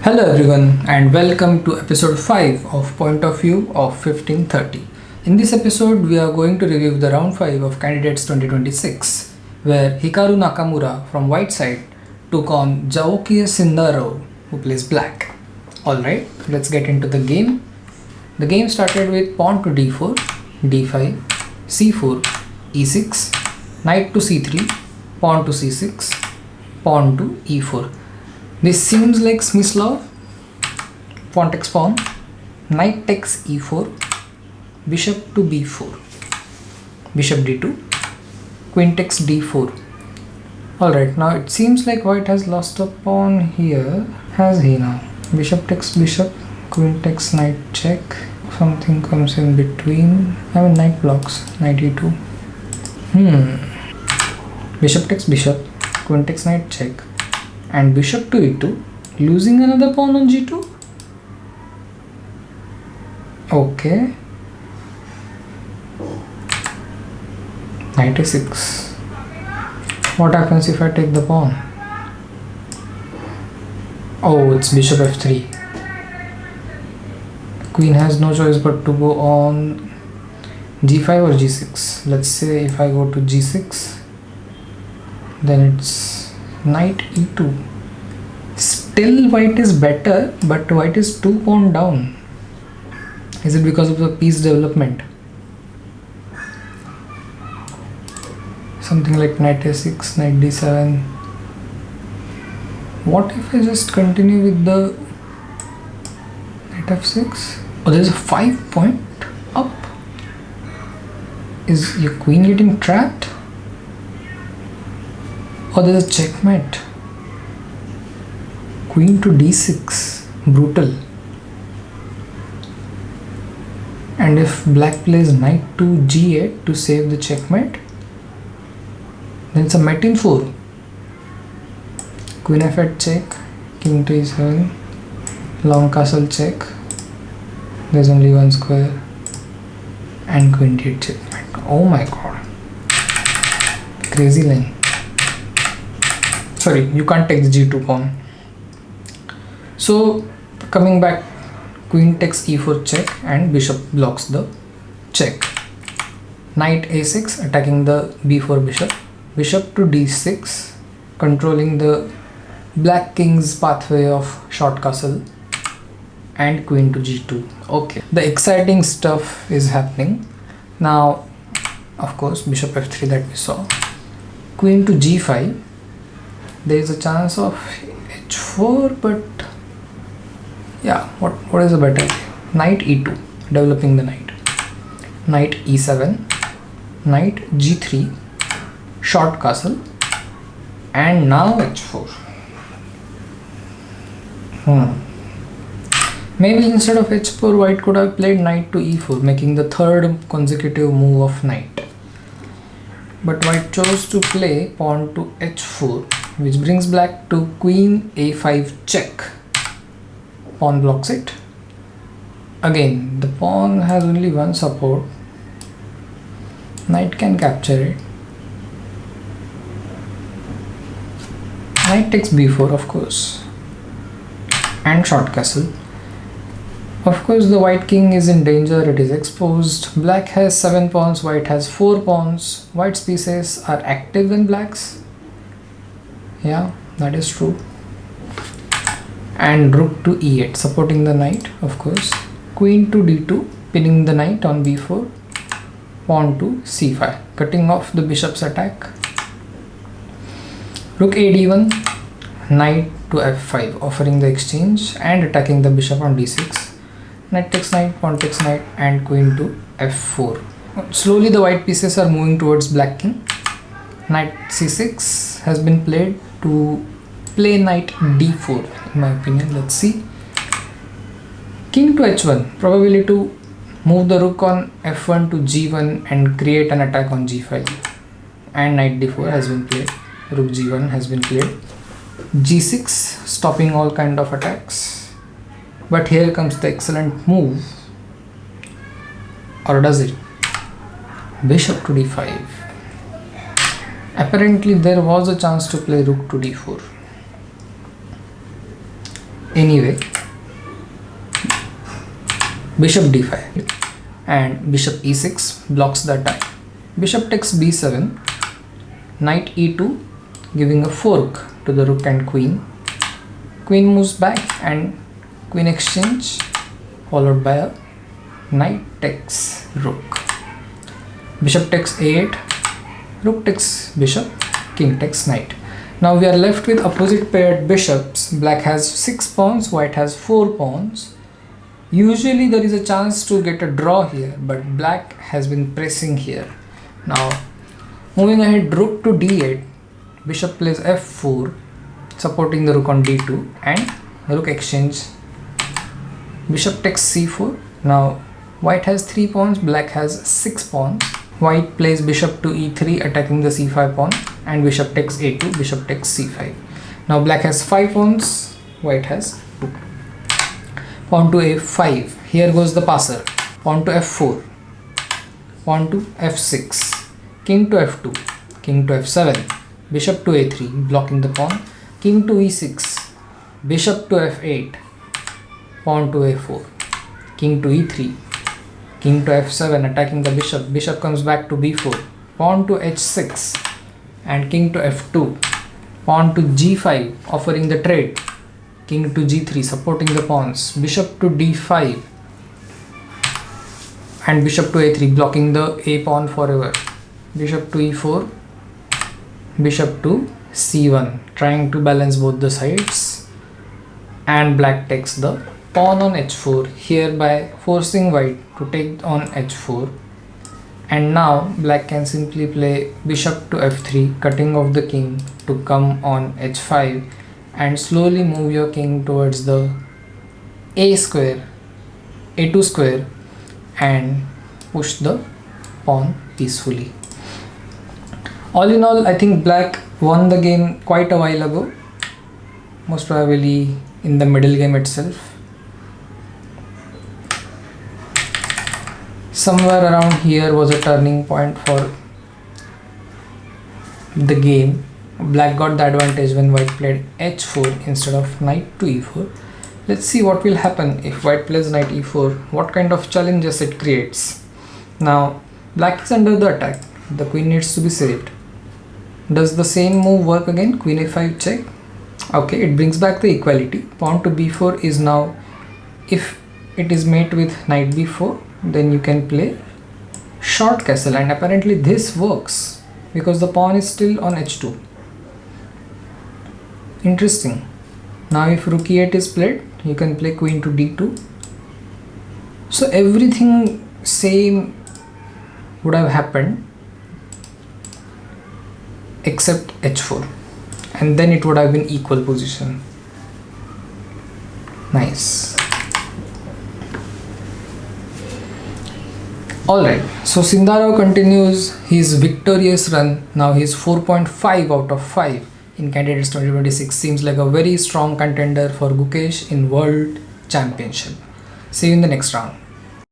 Hello everyone and welcome to episode 5 of Point of View of 1530. In this episode we are going to review the round 5 of Candidates 2026 where Hikaru Nakamura from white side took on Javokhir Sindarov who plays black. Alright, let's get into the game. The game started with pawn to d4, d5, c4, e6, knight to c3, pawn to c6, pawn to e4. This seems like Smith's law. Pawn takes pawn, knight takes e4, bishop to b4, bishop d2, queen takes d4. Alright, now it seems like white has lost a pawn here. Has he now? Bishop takes bishop, queen takes knight check, something comes in between. Knight blocks, knight e2. Bishop takes bishop, queen takes knight check, and bishop to e2, losing another pawn on g2. Okay. Knight a6. What happens if I take the pawn? Oh, it's bishop f3. Queen has no choice but to go on g5 or g6. Let's say if I go to g6, then it's knight e2. Still white is better, but white is 2 pawn down. Is it because of the piece development? Something like knight a6, knight d7. What if I just continue with the knight f6? Oh, there's a 5 point up. Is your queen getting trapped? Oh, there's a checkmate. Queen to d6. Brutal. And if black plays knight to g8 to save the checkmate, then it's a mate in 4. Queen f8 check, king to e7, long castle check, there's only one square, and queen d8 checkmate. Oh my god. Crazy line. Sorry, you can't take the g2 pawn. So coming back, queen takes e4 check and bishop blocks the check. Knight a6 attacking the b4 bishop. Bishop to d6 controlling the black king's pathway of short castle, and queen to g2. Okay, the exciting stuff is happening. Now, of course, bishop f3 that we saw. Queen to g5. There is a chance of h4, but yeah, what is the better? Knight e2, developing the knight. Knight e7, knight g3, short castle, and now h4. Maybe instead of h4, white could have played knight to e4, making the third consecutive move of knight. But white chose to play pawn to h4, which brings black to queen a5 check. Pawn blocks it. Again, the pawn has only one support. Knight can capture it. Knight takes b4, of course, and short castle. Of course, the white king is in danger, it is exposed. Black has 7 pawns, white has 4 pawns. White's pieces are active than black's. Yeah, that is true. And rook to e8, supporting the knight, of course. Queen to d2, pinning the knight on b4. Pawn to c5, cutting off the bishop's attack. Rook a d1, knight to f5, offering the exchange and attacking the bishop on d6. Knight takes knight, pawn takes knight, and queen to f4. Slowly the white pieces are moving towards black king. Knight c6 has been played to play knight d4, in my opinion. Let's see. King to h1, probably to move the rook on f1 to g1 and create an attack on g5. And knight d4 has been played. Rook g1 has been played. g6, stopping all kind of attacks. But here comes the excellent move. Or does it? Bishop to d5. Apparently there was a chance to play rook to d4. anyway. Bishop d5 and bishop e6 blocks the attack. Bishop takes b7, knight e2 giving a fork to the rook and queen. Queen moves back and queen exchange followed by a knight takes rook. Bishop takes a8, rook takes bishop, king takes knight. Now we are left with opposite paired bishops. Black has 6 pawns, white has 4 pawns. Usually there is a chance to get a draw here, but black has been pressing here. Now moving ahead, rook to d8, bishop plays f4 supporting the rook on d2 and rook exchange. Bishop takes c4. Now white has 3 pawns, black has 6 pawns. White plays bishop to e3 attacking the c5 pawn and bishop takes a2, bishop takes c5. Now black has 5 pawns, white has 2. Pawn to a5, here goes the passer. Pawn to f4, pawn to f6, king to f2, king to f7, bishop to a3 blocking the pawn, king to e6, bishop to f8, pawn to a4, king to e3, king to f7 attacking the bishop, bishop comes back to b4, pawn to h6 and king to f2, pawn to g5 offering the trade, king to g3 supporting the pawns, bishop to d5 and bishop to a3 blocking the a pawn forever, bishop to e4, bishop to c1 trying to balance both the sides, and black takes the pawn on h4, hereby forcing white to take on h4. And now black can simply play bishop to f3 cutting off the king to come on h5 and slowly move your king towards the a2 square and push the pawn peacefully. All in all, I think black won the game quite a while ago, most probably in the middle game itself. Somewhere around here was a turning point for the game. Black got the advantage when white played h4 instead of knight to e4. Let's see what will happen if white plays knight e4, what kind of challenges it creates. Now black is under the attack, the queen needs to be saved. Does the same move work again? Queen a5 check. Okay, it brings back the equality. Pawn to b4 is now, if it is mate with knight b4, then you can play short castle, and apparently this works because the pawn is still on h2. Interesting. Now if rook e8 is played, you can play queen to d2. So everything same would have happened except h4, and then it would have been equal position. Nice. Alright, so Sindarov continues his victorious run. Now he's 4.5 out of 5 in Candidates 2026. Seems like a very strong contender for Gukesh in World Championship. See you in the next round.